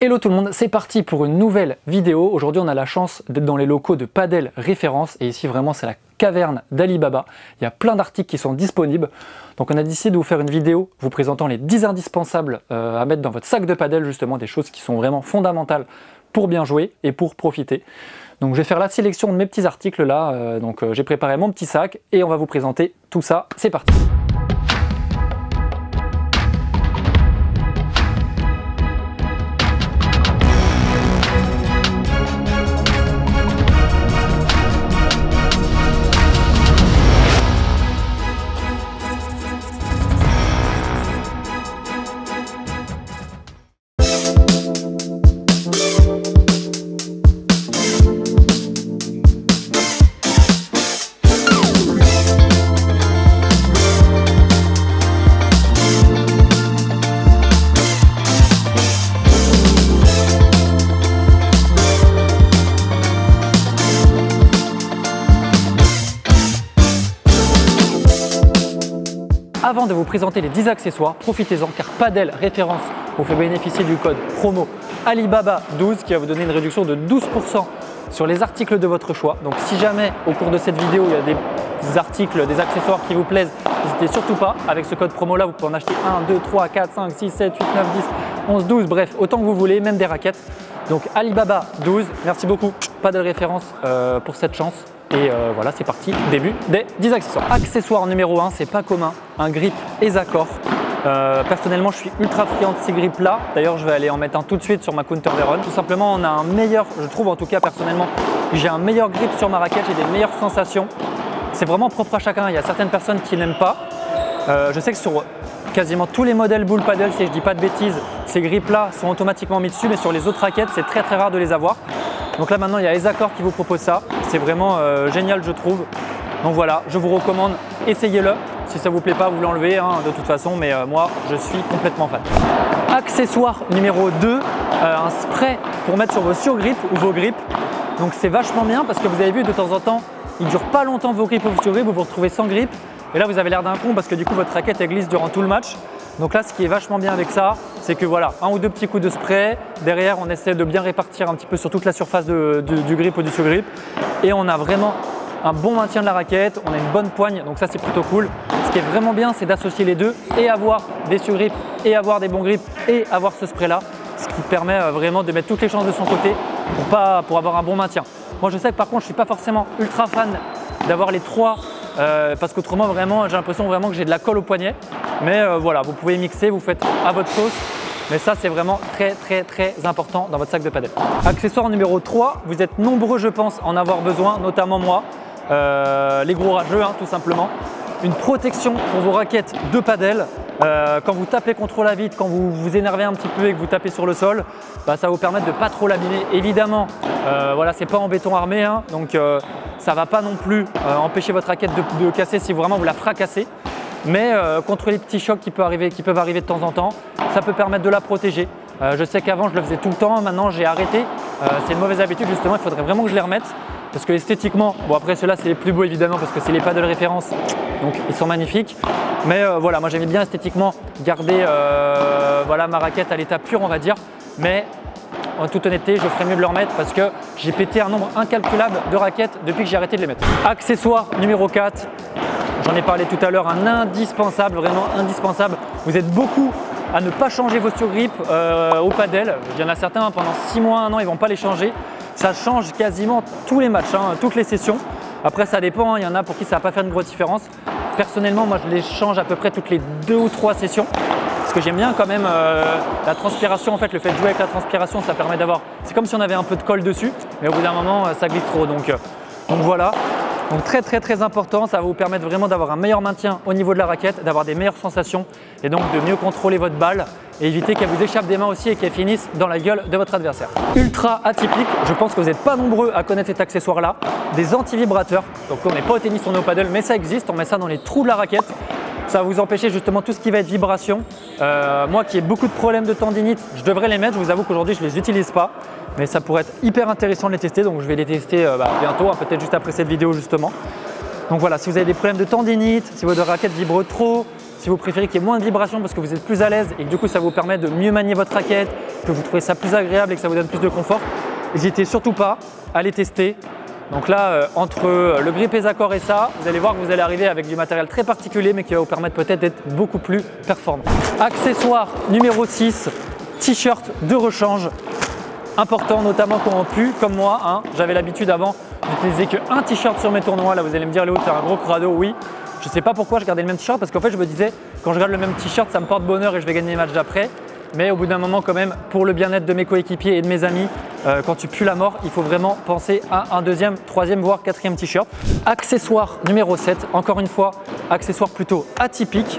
Hello tout le monde, c'est parti pour une nouvelle vidéo. Aujourd'hui on a la chance d'être dans les locaux de Padel Référence et ici vraiment c'est la caverne d'Alibaba. Il y a plein d'articles qui sont disponibles. Donc on a décidé de vous faire une vidéo vous présentant les 10 indispensables à mettre dans votre sac de padel, justement des choses qui sont vraiment fondamentales pour bien jouer et pour profiter. Donc je vais faire la sélection de mes petits articles là, j'ai préparé mon petit sac et on va vous présenter tout ça, c'est parti. Avant de vous présenter les 10 accessoires, profitez-en car Padel Référence vous fait bénéficier du code promo Alibaba12 qui va vous donner une réduction de 12% sur les articles de votre choix. Donc si jamais au cours de cette vidéo il y a des articles, des accessoires qui vous plaisent, n'hésitez surtout pas. Avec ce code promo là, vous pouvez en acheter 1, 2, 3, 4, 5, 6, 7, 8, 9, 10, 11, 12, bref, autant que vous voulez, même des raquettes. Donc Alibaba12, merci beaucoup Padel Référence pour cette chance. Et voilà, c'est parti, début des 10 accessoires. Accessoire numéro 1, c'est pas commun, un grip EZACOR. Personnellement, je suis ultra friand de ces grips là. D'ailleurs, je vais aller en mettre un tout de suite sur ma Counter Veron. Tout simplement, on a un meilleur, je trouve en tout cas personnellement, j'ai un meilleur grip sur ma raquette, j'ai des meilleures sensations. C'est vraiment propre à chacun, il y a certaines personnes qui n'aiment pas. Je sais que sur quasiment tous les modèles Bull Paddle, si je dis pas de bêtises, ces grips là sont automatiquement mis dessus, mais sur les autres raquettes, c'est très rare de les avoir. Donc là maintenant il y a EZACOR qui vous propose ça, c'est vraiment génial je trouve. Donc voilà, je vous recommande, essayez-le. Si ça vous plaît pas, vous l'enlevez de toute façon, mais moi je suis complètement fan. Accessoire numéro 2, un spray pour mettre sur vos surgrips ou vos grips. Donc c'est vachement bien parce que vous avez vu de temps en temps, il ne dure pas longtemps vos grips ou vos surgrips, vous vous retrouvez sans grip. Et là vous avez l'air d'un con parce que du coup votre raquette elle glisse durant tout le match. Donc là ce qui est vachement bien avec ça, c'est que voilà, un ou deux petits coups de spray, derrière on essaie de bien répartir un petit peu sur toute la surface du grip ou du surgrip et on a vraiment un bon maintien de la raquette, on a une bonne poigne, donc ça c'est plutôt cool. Ce qui est vraiment bien c'est d'associer les deux et avoir des surgrips et avoir des bons grips et avoir ce spray là, ce qui permet vraiment de mettre toutes les chances de son côté pour avoir un bon maintien. Moi je sais que par contre je ne suis pas forcément ultra fan d'avoir les trois parce qu'autrement vraiment j'ai l'impression vraiment que j'ai de la colle au poignet. Mais voilà, vous pouvez mixer, vous faites à votre sauce. Mais ça c'est vraiment très important dans votre sac de padel. Accessoire numéro 3, vous êtes nombreux je pense en avoir besoin, notamment moi, les gros rageux tout simplement. Une protection pour vos raquettes de padel. Quand vous tapez contre la vitre, quand vous vous énervez un petit peu et que vous tapez sur le sol, ça va vous permettre de ne pas trop l'abîmer. Évidemment, voilà, c'est pas en béton armé, donc ça ne va pas non plus empêcher votre raquette de casser si vraiment vous la fracassez. Mais contre les petits chocs qui peuvent arriver de temps en temps, ça peut permettre de la protéger. Je sais qu'avant je le faisais tout le temps, maintenant j'ai arrêté. C'est une mauvaise habitude justement, il faudrait vraiment que je les remette. Parce que esthétiquement, bon après ceux-là c'est les plus beaux évidemment parce que c'est les Padel Référence, donc ils sont magnifiques. Mais voilà, moi j'aimais bien esthétiquement garder voilà, ma raquette à l'état pur on va dire. Mais en toute honnêteté, je ferais mieux de le remettre parce que j'ai pété un nombre incalculable de raquettes depuis que j'ai arrêté de les mettre. Accessoire numéro 4, j'en ai parlé tout à l'heure, un indispensable, vraiment indispensable. Vous êtes beaucoup à ne pas changer vos surgrips au padel. Il y en a certains pendant 6 mois, 1 an, ils ne vont pas les changer. Ça change quasiment tous les matchs, toutes les sessions. Après ça dépend, il y en a pour qui ça ne va pas faire une grosse différence. Personnellement, moi je les change à peu près toutes les 2 ou 3 sessions. Parce que j'aime bien quand même la transpiration, en fait le fait de jouer avec la transpiration, ça permet d'avoir, c'est comme si on avait un peu de colle dessus, mais au bout d'un moment ça glisse trop, donc voilà. Donc très important, ça va vous permettre vraiment d'avoir un meilleur maintien au niveau de la raquette, d'avoir des meilleures sensations et donc de mieux contrôler votre balle et éviter qu'elle vous échappe des mains aussi et qu'elle finisse dans la gueule de votre adversaire. Ultra atypique, je pense que vous n'êtes pas nombreux à connaître cet accessoire là, des anti-vibrateurs. Donc on n'est pas au tennis, on est au paddle, mais ça existe, on met ça dans les trous de la raquette. Ça va vous empêcher justement tout ce qui va être vibration. Moi qui ai beaucoup de problèmes de tendinite, je devrais les mettre, je vous avoue qu'aujourd'hui je ne les utilise pas. Mais ça pourrait être hyper intéressant de les tester, donc je vais les tester bientôt, peut-être juste après cette vidéo justement. Donc voilà, si vous avez des problèmes de tendinite, si votre raquette vibre trop, si si vous préférez qu'il y ait moins de vibrations parce que vous êtes plus à l'aise et que du coup ça vous permet de mieux manier votre raquette, que vous trouvez ça plus agréable et que ça vous donne plus de confort, n'hésitez surtout pas à les tester. Donc là, entre le grip ESACOR et ça, vous allez voir que vous allez arriver avec du matériel très particulier mais qui va vous permettre peut-être d'être beaucoup plus performant. Accessoire numéro 6, t-shirt de rechange. Important notamment quand on pue comme moi, hein. J'avais l'habitude avant d'utiliser qu'un t-shirt sur mes tournois. Là vous allez me dire Léo, tu as un gros crado, oui. Je ne sais pas pourquoi je gardais le même t-shirt parce qu'en fait je me disais quand je garde le même t-shirt ça me porte bonheur et je vais gagner les matchs d'après. Mais au bout d'un moment quand même, pour le bien-être de mes coéquipiers et de mes amis, quand tu pues la mort, il faut vraiment penser à un deuxième, troisième voire quatrième t-shirt. Accessoire numéro 7, encore une fois, accessoire plutôt atypique,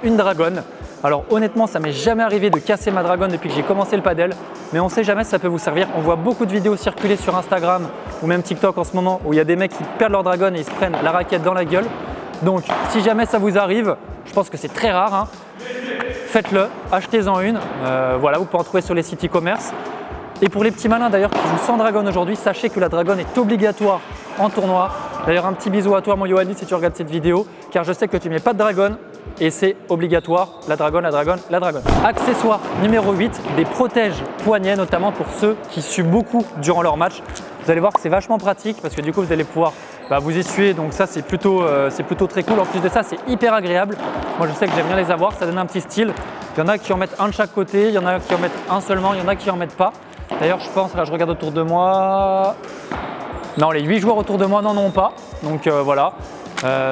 une dragonne. Alors honnêtement, ça m'est jamais arrivé de casser ma dragonne depuis que j'ai commencé le padel, mais on ne sait jamais si ça peut vous servir. On voit beaucoup de vidéos circuler sur Instagram ou même TikTok en ce moment où il y a des mecs qui perdent leur dragonne et ils se prennent la raquette dans la gueule. Donc si jamais ça vous arrive, je pense que c'est très rare, hein, faites-le, achetez-en une. Voilà, vous pouvez en trouver sur les sites e-commerce. Et pour les petits malins d'ailleurs qui jouent sans dragonne aujourd'hui, sachez que la dragonne est obligatoire en tournoi. D'ailleurs un petit bisou à toi mon Yoannis si tu regardes cette vidéo, car je sais que tu ne mets pas de dragonne. Et c'est obligatoire, la dragonne, la dragonne, la dragonne. Accessoire numéro 8, des protèges poignets, notamment pour ceux qui suent beaucoup durant leur match. Vous allez voir que c'est vachement pratique parce que du coup vous allez pouvoir vous essuyer, donc ça c'est plutôt très cool. En plus de ça c'est hyper agréable. Moi je sais que j'aime bien les avoir, ça donne un petit style. Il y en a qui en mettent un de chaque côté, il y en a qui en mettent un seulement, il y en a qui en mettent pas. D'ailleurs je pense, là je regarde autour de moi, non les 8 joueurs autour de moi n'en ont pas, donc voilà.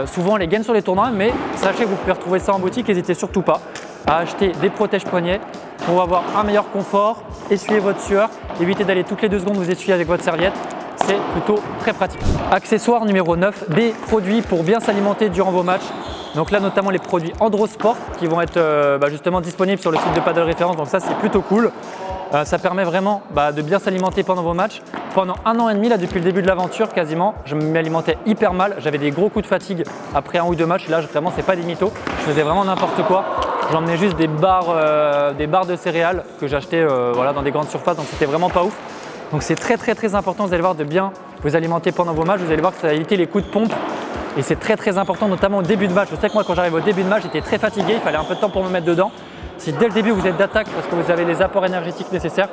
Souvent on les gagne sur les tournois, mais sachez que vous pouvez retrouver ça en boutique, n'hésitez surtout pas à acheter des protèges poignets pour avoir un meilleur confort, essuyer votre sueur, éviter d'aller toutes les 2 secondes vous essuyer avec votre serviette, c'est plutôt très pratique. Accessoire numéro 9, des produits pour bien s'alimenter durant vos matchs. Donc là notamment les produits Androsport qui vont être justement disponibles sur le site de Padel Référence, donc ça c'est plutôt cool. Ça permet vraiment de bien s'alimenter pendant vos matchs. Pendant 1 an et demi, là, depuis le début de l'aventure, quasiment, je m'alimentais hyper mal. J'avais des gros coups de fatigue après 1 ou 2 matchs. Là, vraiment, c'est pas des mythos. Je faisais vraiment n'importe quoi. J'emmenais juste des barres de céréales que j'achetais dans des grandes surfaces. Donc, c'était vraiment pas ouf. Donc, c'est très important, vous allez voir, de bien vous alimenter pendant vos matchs. Vous allez voir que ça va éviter les coups de pompe. Et c'est très important, notamment au début de match. Je sais que moi, quand j'arrive au début de match, j'étais très fatigué. Il fallait un peu de temps pour me mettre dedans. Si dès le début vous êtes d'attaque parce que vous avez les apports énergétiques nécessaires,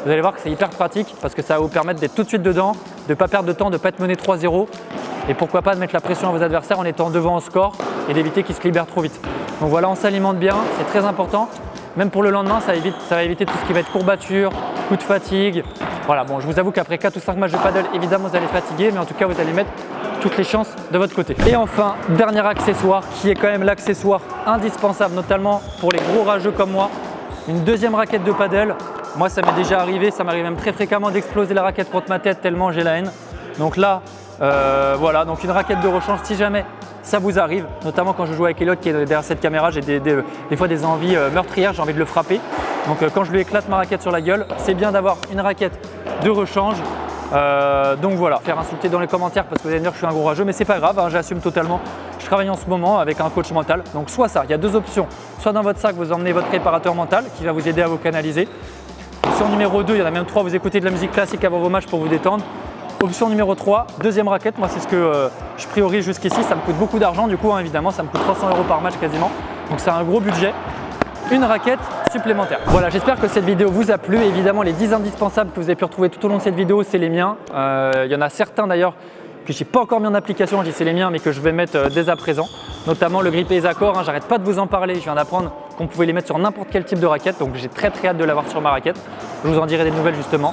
vous allez voir que c'est hyper pratique parce que ça va vous permettre d'être tout de suite dedans, de ne pas perdre de temps, de ne pas être mené 3-0 et pourquoi pas de mettre la pression à vos adversaires en étant devant au score et d'éviter qu'ils se libèrent trop vite. Donc voilà, on s'alimente bien, c'est très important. Même pour le lendemain, ça va éviter tout ce qui va être courbature, coup de fatigue. Voilà, bon, je vous avoue qu'après 4 ou 5 matchs de paddle, évidemment vous allez fatiguer, mais en tout cas vous allez mettre toutes les chances de votre côté. Et enfin, dernier accessoire qui est quand même l'accessoire indispensable, notamment pour les gros rageux comme moi, une deuxième raquette de paddle. Moi ça m'est déjà arrivé, ça m'arrive même très fréquemment d'exploser la raquette contre ma tête tellement j'ai la haine. Donc là, voilà, donc une raquette de rechange si jamais ça vous arrive, notamment quand je joue avec Elliot qui est derrière cette caméra, j'ai des fois des envies meurtrières, j'ai envie de le frapper. Donc quand je lui éclate ma raquette sur la gueule, c'est bien d'avoir une raquette de rechange. Donc voilà, faire insulter dans les commentaires parce que vous allez me dire que je suis un gros rageux, mais c'est pas grave, hein, j'assume totalement. Je travaille en ce moment avec un coach mental, donc soit ça, il y a 2 options. Soit dans votre sac, vous emmenez votre préparateur mental qui va vous aider à vous canaliser. Option numéro 2, il y en a même 3, vous écoutez de la musique classique avant vos matchs pour vous détendre. Option numéro 3, deuxième raquette, moi c'est ce que je priorise jusqu'ici, ça me coûte beaucoup d'argent du coup, hein, évidemment, ça me coûte 300 € par match quasiment, donc c'est un gros budget. Une raquette supplémentaire. Voilà, j'espère que cette vidéo vous a plu. Évidemment, les 10 indispensables que vous avez pu retrouver tout au long de cette vidéo, c'est les miens. Il y en a certains d'ailleurs que je n'ai pas encore mis en application, je dis c'est les miens, mais que je vais mettre dès à présent. Notamment le grip ESACOR, hein, j'arrête pas de vous en parler, je viens d'apprendre qu'on pouvait les mettre sur n'importe quel type de raquette, donc j'ai très hâte de l'avoir sur ma raquette. Je vous en dirai des nouvelles justement.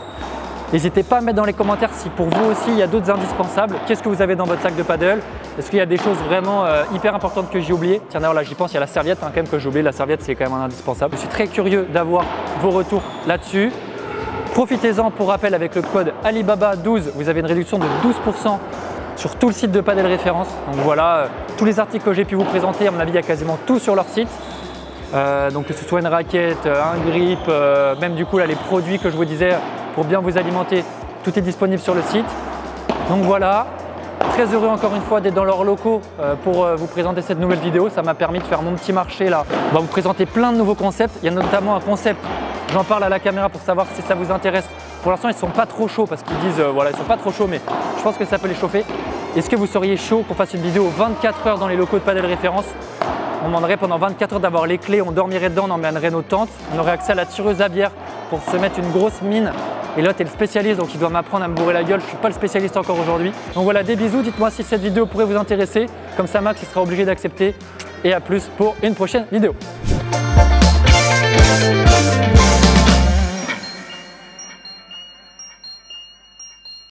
N'hésitez pas à mettre dans les commentaires si pour vous aussi il y a d'autres indispensables. Qu'est-ce que vous avez dans votre sac de paddle? Est-ce qu'il y a des choses vraiment hyper importantes que j'ai oubliées? Tiens d'ailleurs là j'y pense, il y a la serviette hein, quand même que j'ai oublié. La serviette c'est quand même un indispensable. Je suis très curieux d'avoir vos retours là-dessus. Profitez-en, pour rappel, avec le code Alibaba12, vous avez une réduction de 12% sur tout le site de Padel Référence. Donc voilà, tous les articles que j'ai pu vous présenter, à mon avis il y a quasiment tout sur leur site. Donc que ce soit une raquette, un grip, même du coup là les produits que je vous disais pour bien vous alimenter, tout est disponible sur le site. Donc voilà, très heureux encore une fois d'être dans leurs locaux pour vous présenter cette nouvelle vidéo. Ça m'a permis de faire mon petit marché là. On va vous présenter plein de nouveaux concepts. Il y a notamment un concept, j'en parle à la caméra pour savoir si ça vous intéresse. Pour l'instant ils ne sont pas trop chauds parce qu'ils disent voilà ils ne sont pas trop chauds, mais je pense que ça peut les chauffer. Est-ce que vous seriez chaud qu'on fasse une vidéo 24 heures dans les locaux de Padel Référence? On demanderait pendant 24 heures d'avoir les clés, on dormirait dedans, on emmènerait nos tentes. On aurait accès à la tireuse à bière pour se mettre une grosse mine. Et là, tu es le spécialiste, donc il doit m'apprendre à me bourrer la gueule. Je ne suis pas le spécialiste encore aujourd'hui. Donc voilà, des bisous. Dites-moi si cette vidéo pourrait vous intéresser. Comme ça, Max, il sera obligé d'accepter. Et à plus pour une prochaine vidéo.